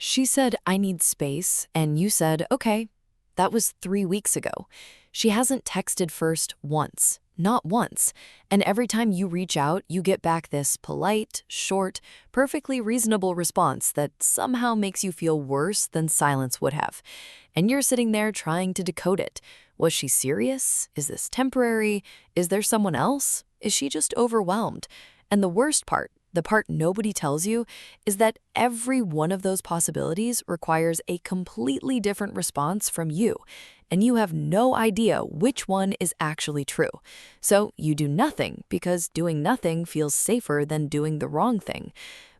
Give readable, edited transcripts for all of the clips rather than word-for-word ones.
She said, I need space, and you said, okay. That was 3 weeks ago. She hasn't texted first once, not once. And every time you reach out, you get back this polite, short, perfectly reasonable response that somehow makes you feel worse than silence would have. And you're sitting there trying to decode it. Was she serious? Is this temporary? Is there someone else? Is she just overwhelmed? And the worst part, the part nobody tells you, is that every one of those possibilities requires a completely different response from you, and you have no idea which one is actually true. So you do nothing because doing nothing feels safer than doing the wrong thing.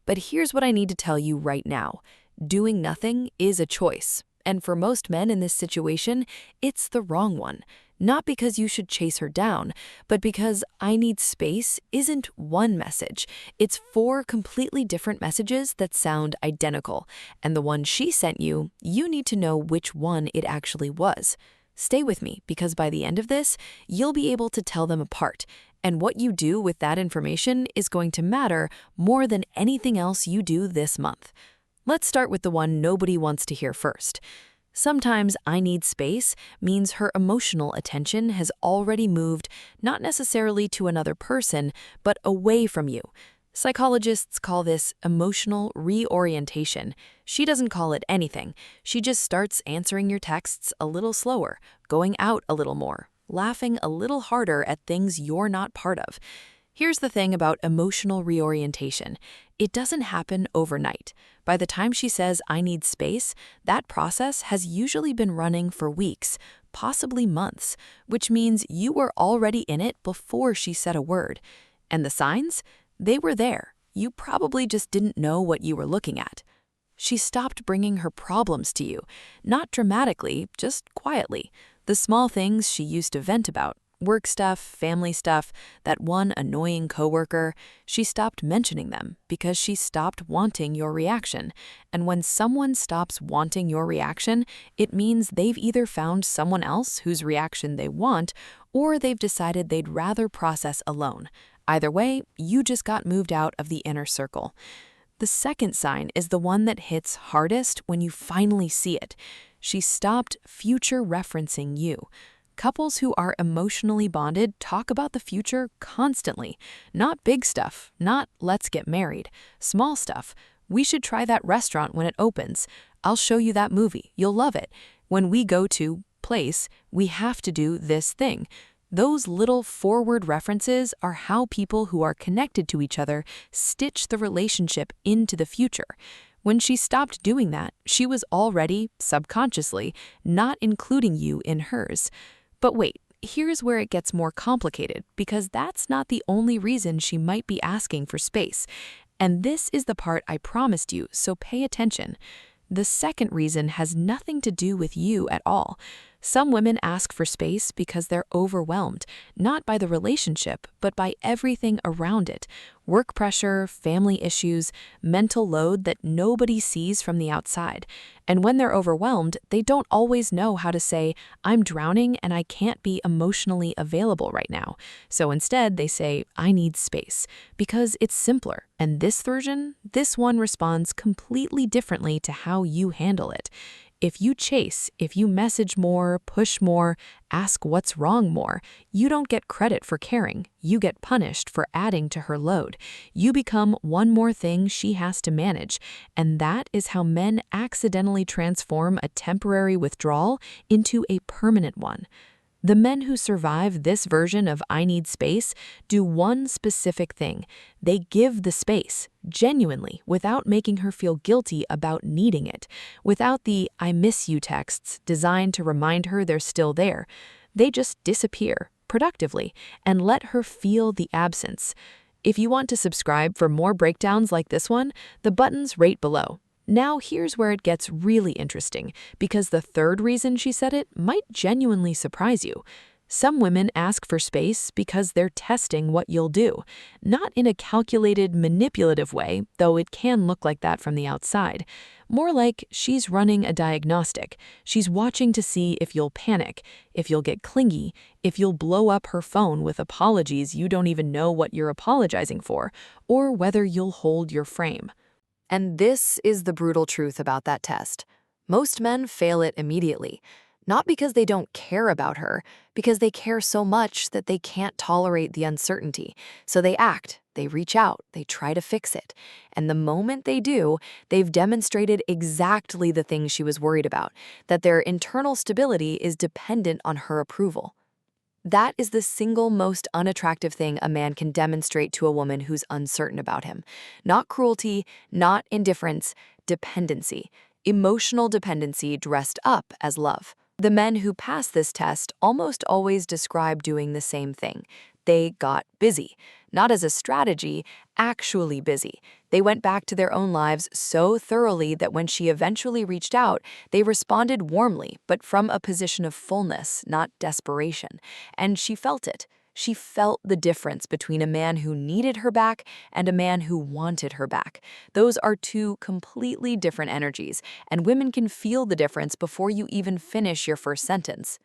But here's what I need to tell you right now. Doing nothing is a choice, and for most men in this situation, it's the wrong one. Not because you should chase her down, but because I need space isn't one message. It's 4 completely different messages that sound identical. And the one she sent you, you need to know which one it actually was. Stay with me, because by the end of this, you'll be able to tell them apart. And what you do with that information is going to matter more than anything else you do this month. Let's start with the one nobody wants to hear first. Sometimes I need space means her emotional attention has already moved not necessarily to another person, but away from you. Psychologists call this emotional reorientation. She doesn't call it anything. She just starts answering your texts a little slower, going out a little more, laughing a little harder at things you're not part of. Here's the thing about emotional reorientation. It doesn't happen overnight. By the time she says, I need space, that process has usually been running for weeks, possibly months, which means you were already in it before she said a word. And the signs? They were there. You probably just didn't know what you were looking at. She stopped bringing her problems to you, not dramatically, just quietly. The small things she used to vent about. Work stuff, family stuff, that one annoying coworker, she stopped mentioning them because she stopped wanting your reaction. And when someone stops wanting your reaction, it means they've either found someone else whose reaction they want, or they've decided they'd rather process alone. Either way, you just got moved out of the inner circle. The second sign is the one that hits hardest when you finally see it. She stopped future referencing you. Couples who are emotionally bonded talk about the future constantly. Not big stuff, not let's get married. Small stuff. We should try that restaurant when it opens. I'll show you that movie. You'll love it. When we go to place, we have to do this thing. Those little forward references are how people who are connected to each other stitch the relationship into the future. When she stopped doing that, she was already, subconsciously, not including you in hers. But wait, here's where it gets more complicated, because that's not the only reason she might be asking for space. And this is the part I promised you, so pay attention. The second reason has nothing to do with you at all. Some women ask for space because they're overwhelmed, not by the relationship, but by everything around it. Work pressure, family issues, mental load that nobody sees from the outside. And when they're overwhelmed, they don't always know how to say, I'm drowning and I can't be emotionally available right now. So instead, they say, I need space, because it's simpler. And this version, this one responds completely differently to how you handle it. If you chase, if you message more, push more, ask what's wrong more, you don't get credit for caring. You get punished for adding to her load. You become one more thing she has to manage. And that is how men accidentally transform a temporary withdrawal into a permanent one. The men who survive this version of I need space do one specific thing. They give the space, genuinely, without making her feel guilty about needing it, without the I miss you texts designed to remind her they're still there. They just disappear, productively, and let her feel the absence. If you want to subscribe for more breakdowns like this one, the button's right below. Now here's where it gets really interesting, because the third reason she said it might genuinely surprise you. Some women ask for space because they're testing what you'll do, not in a calculated, manipulative way, though it can look like that from the outside. More like she's running a diagnostic. She's watching to see if you'll panic, if you'll get clingy, if you'll blow up her phone with apologies you don't even know what you're apologizing for, or whether you'll hold your frame. And this is the brutal truth about that test. Most men fail it immediately, not because they don't care about her, because they care so much that they can't tolerate the uncertainty. So they act, they reach out, they try to fix it. And the moment they do, they've demonstrated exactly the thing she was worried about, that their internal stability is dependent on her approval. That is the single most unattractive thing a man can demonstrate to a woman who's uncertain about him. Not cruelty, not indifference, dependency. Emotional dependency dressed up as love. The men who pass this test almost always describe doing the same thing. They got busy. Not as a strategy, actually busy. They went back to their own lives so thoroughly that when she eventually reached out, they responded warmly, but from a position of fullness, not desperation. And she felt it. She felt the difference between a man who needed her back and a man who wanted her back. Those are two completely different energies, and women can feel the difference before you even finish your first sentence.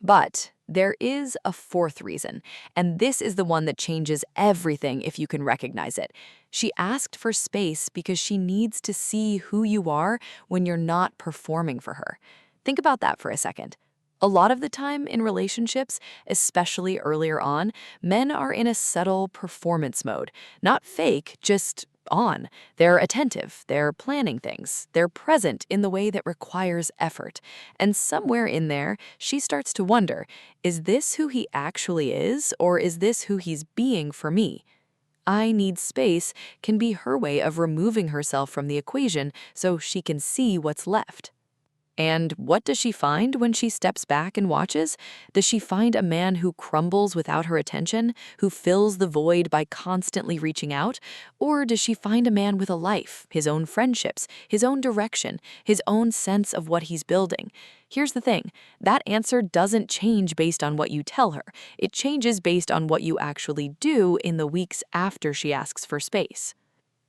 But there is a fourth reason, and this is the one that changes everything if you can recognize it. She asked for space because she needs to see who you are when you're not performing for her. Think about that for a second. A lot of the time in relationships, especially earlier on, men are in a subtle performance mode. Not fake, just on. They're attentive, they're planning things, they're present in the way that requires effort. And somewhere in there, she starts to wonder, is this who he actually is, or is this who he's being for me? I need space can be her way of removing herself from the equation so she can see what's left. And what does she find when she steps back and watches? Does she find a man who crumbles without her attention, who fills the void by constantly reaching out? Or does she find a man with a life, his own friendships, his own direction, his own sense of what he's building? Here's the thing, that answer doesn't change based on what you tell her. It changes based on what you actually do in the weeks after she asks for space.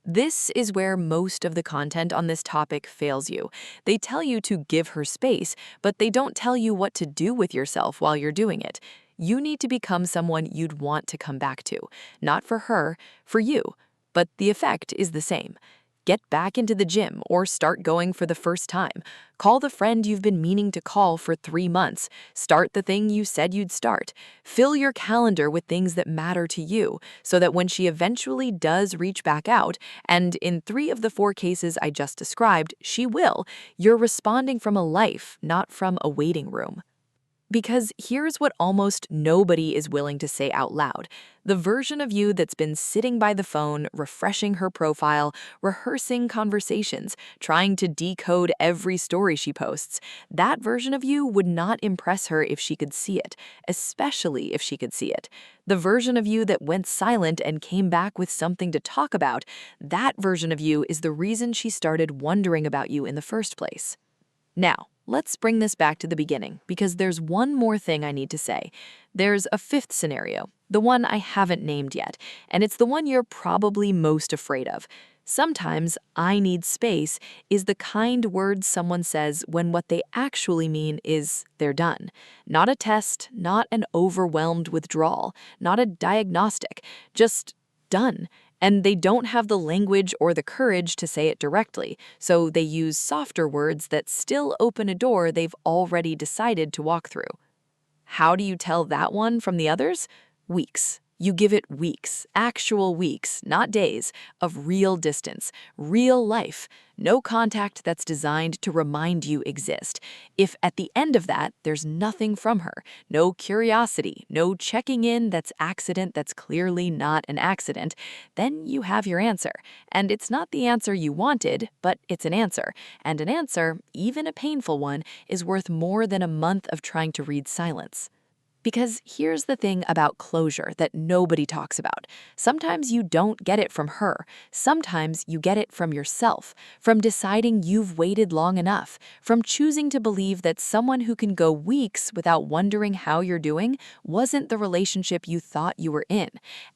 This is where most of the content on this topic fails you. They tell you to give her space, but they don't tell you what to do with yourself while you're doing it. You need to become someone you'd want to come back to. Not for her, for you. But the effect is the same. Get back into the gym or start going for the first time. Call the friend you've been meaning to call for 3 months. Start the thing you said you'd start. Fill your calendar with things that matter to you so that when she eventually does reach back out, and in 3 of the 4 cases I just described, she will, you're responding from a life, not from a waiting room. Because here's what almost nobody is willing to say out loud. The version of you that's been sitting by the phone, refreshing her profile, rehearsing conversations, trying to decode every story she posts, that version of you would not impress her if she could see it, especially if she could see it. The version of you that went silent and came back with something to talk about, that version of you is the reason she started wondering about you in the first place. Now, let's bring this back to the beginning, because there's one more thing I need to say. There's a 5th scenario, the one I haven't named yet, and it's the one you're probably most afraid of. Sometimes, "I need space" is the kind word someone says when what they actually mean is they're done. Not a test, not an overwhelmed withdrawal, not a diagnostic, just done. And they don't have the language or the courage to say it directly, so they use softer words that still open a door they've already decided to walk through. How do you tell that one from the others? Weeks. You give it weeks, actual weeks, not days, of real distance, real life, no contact that's designed to remind you exist. If at the end of that, there's nothing from her, no curiosity, no checking in that's accident that's clearly not an accident, then you have your answer. And it's not the answer you wanted, but it's an answer. And an answer, even a painful one, is worth more than a month of trying to read silence. Because here's the thing about closure that nobody talks about. Sometimes you don't get it from her. Sometimes you get it from yourself, from deciding you've waited long enough, from choosing to believe that someone who can go weeks without wondering how you're doing wasn't the relationship you thought you were in.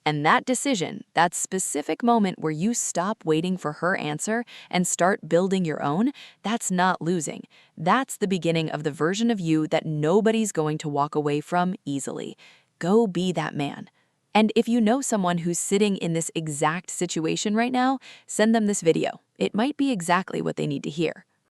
And that decision, that specific moment where you stop waiting for her answer and start building your own, that's not losing. That's the beginning of the version of you that nobody's going to walk away from easily. Go be that man. And if you know someone who's sitting in this exact situation right now, send them this video. It might be exactly what they need to hear.